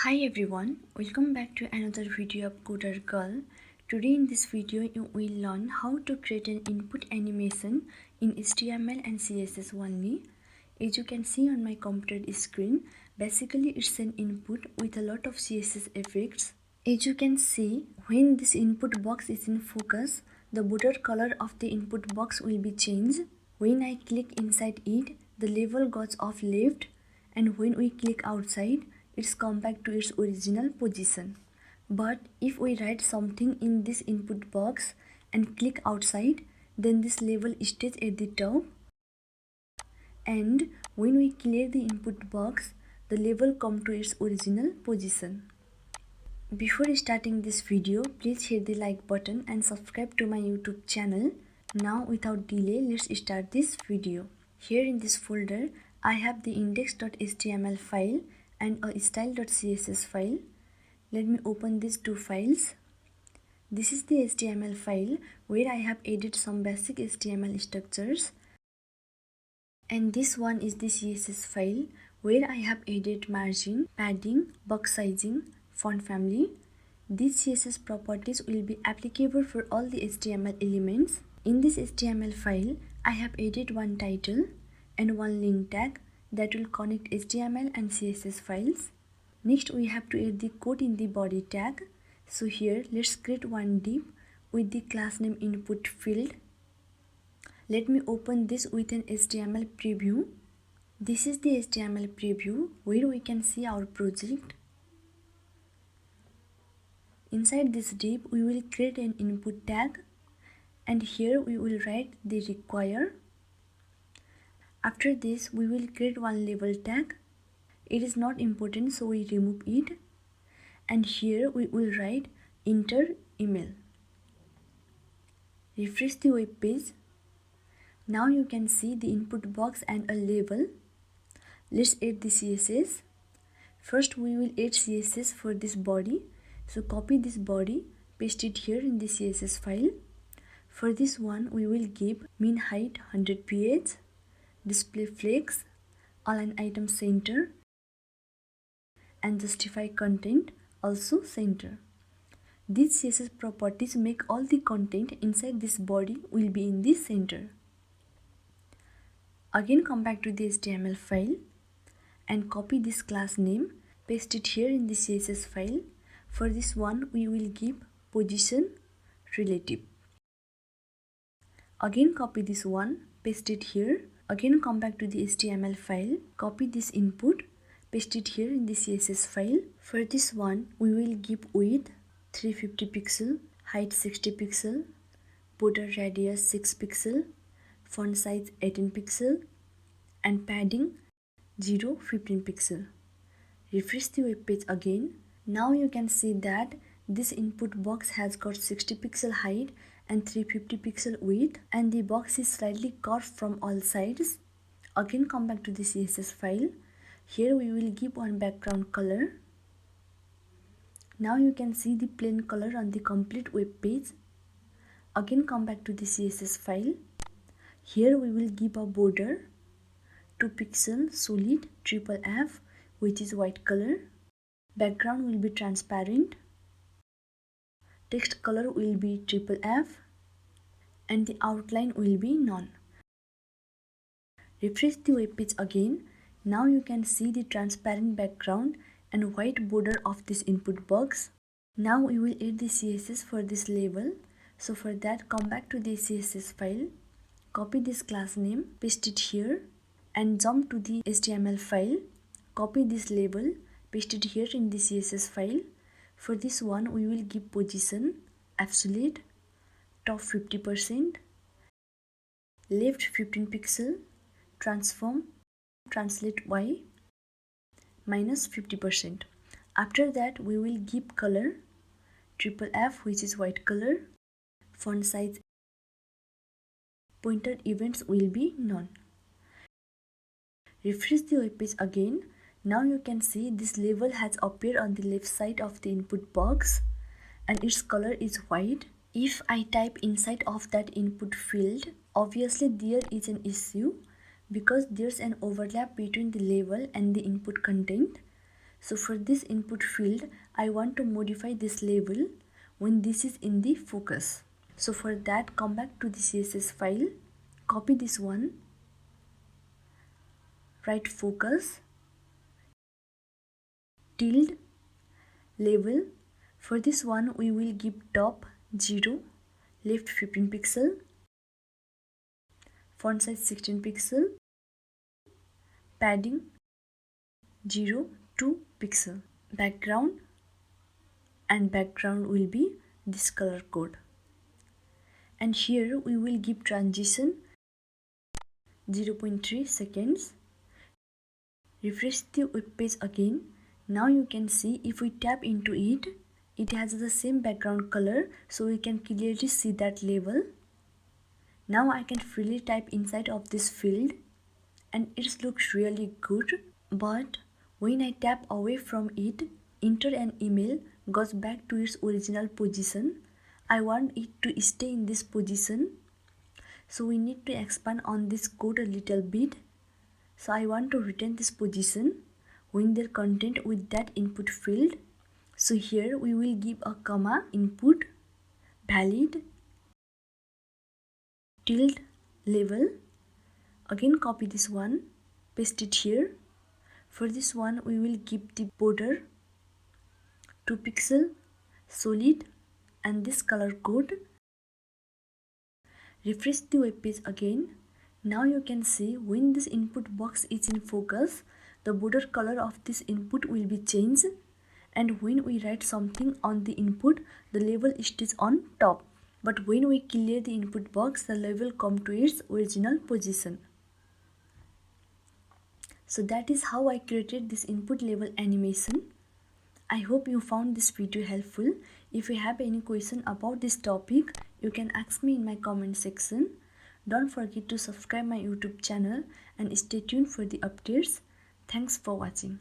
Hi everyone, welcome back to another video of Coder Girl. Today in this video you will learn how to create an input animation in HTML and CSS only. As you can see on my computer screen, basically it's an input with a lot of CSS effects. As you can see, when this input box is in focus, the border color of the input box will be changed. When I click inside it, the label goes off left, and when we click outside, it's come back to its original position. But if we write something in this input box and click outside, then this label stays at the top, and when we clear the input box, the label comes to its original position. Before starting this video, please hit the like button and subscribe to my YouTube channel. Now without delay, let's start this video. Here in this folder, I have the index.html file and a style.css file. Let me open these two files. This is the HTML file where I have added some basic HTML structures. And this one is the CSS file where I have added margin, padding, box sizing, font family. These CSS properties will be applicable for all the HTML elements. In this HTML file, I have added one title and one link tag that will connect HTML and CSS files. Next, we have to add the code in the body tag. So here, let's create one div with the class name input field. Let me open this with an HTML preview. This is the HTML preview where we can see our project. Inside this div, we will create an input tag, and here we will write the require. After this, we will create one label tag. It is not important, so we remove it. And here we will write enter email. Refresh the web page. Now you can see the input box and a label. Let's add the CSS. First we will add CSS for this body. So copy this body, paste it here in the CSS file. For this one, we will give min height 100 px, display flex, align item center, and justify content also center. These CSS properties make all the content inside this body will be in the center. Again, come back to the HTML file and copy this class name, paste it here in the CSS file. For this one, we will give position relative. Again, copy this one, paste it here. Again, come back to the HTML file, copy this input, paste it here in the CSS file. For this one, we will give width 350 pixel, height 60 pixel, border radius 6 pixel, font size 18 pixel, and padding 15 pixel. Refresh the web page again. Now you can see that this input box has got 60 pixel height and 350 pixel width, and the box is slightly curved from all sides. Again, come back to the CSS file. Here we will give one background color. Now you can see the plain color on the complete web page. Again, come back to the CSS file. Here we will give a border 2 pixel solid FFF, which is white color. Background will be transparent. Text color will be FFF, and the outline will be none. Refresh the web page again. Now you can see the transparent background and white border of this input box. Now we will add the CSS for this label. So for that, come back to the CSS file, copy this class name, paste it here, and jump to the HTML file, copy this label, paste it here in the CSS file. For this one, we will give position absolute, top 50%, left 15 pixel, transform, translate y, minus 50%. After that, we will give color FFF, which is white color, font size, pointer events will be none. Refresh the web page again. Now you can see this label has appeared on the left side of the input box and its color is white. If I type inside of that input field, obviously there is an issue because there's an overlap between the label and the input content. So for this input field, I want to modify this label when this is in the focus. So for that, come back to the CSS file, copy this one, write focus, tilde, label. For this one, we will give top 0, left 15 pixel, font size 16 pixel, padding 0 2 pixel, background, and background will be this color code. And here we will give transition 0.3 seconds. Refresh the web page again. Now you can see if we tap into it, it has the same background color, so we can clearly see that label. Now I can freely type inside of this field and it looks really good. But when I tap away from it, enter an email goes back to its original position. I want it to stay in this position, so we need to expand on this code a little bit. So I want to retain this position when their content with that input field. So here we will give a comma input valid tilde label. Again copy this one, paste it here. For this one we will give the border 2 pixel, solid, and this color code. Refresh the web page again. Now you can see when this input box is in focus, the border color of this input will be changed, and when we write something on the input, the label stays on top. But when we clear the input box, the label comes to its original position. So that is how I created this input label animation. I hope you found this video helpful. If you have any question about this topic, you can ask me in my comment section. Don't forget to subscribe my YouTube channel and stay tuned for the updates. Thanks for watching.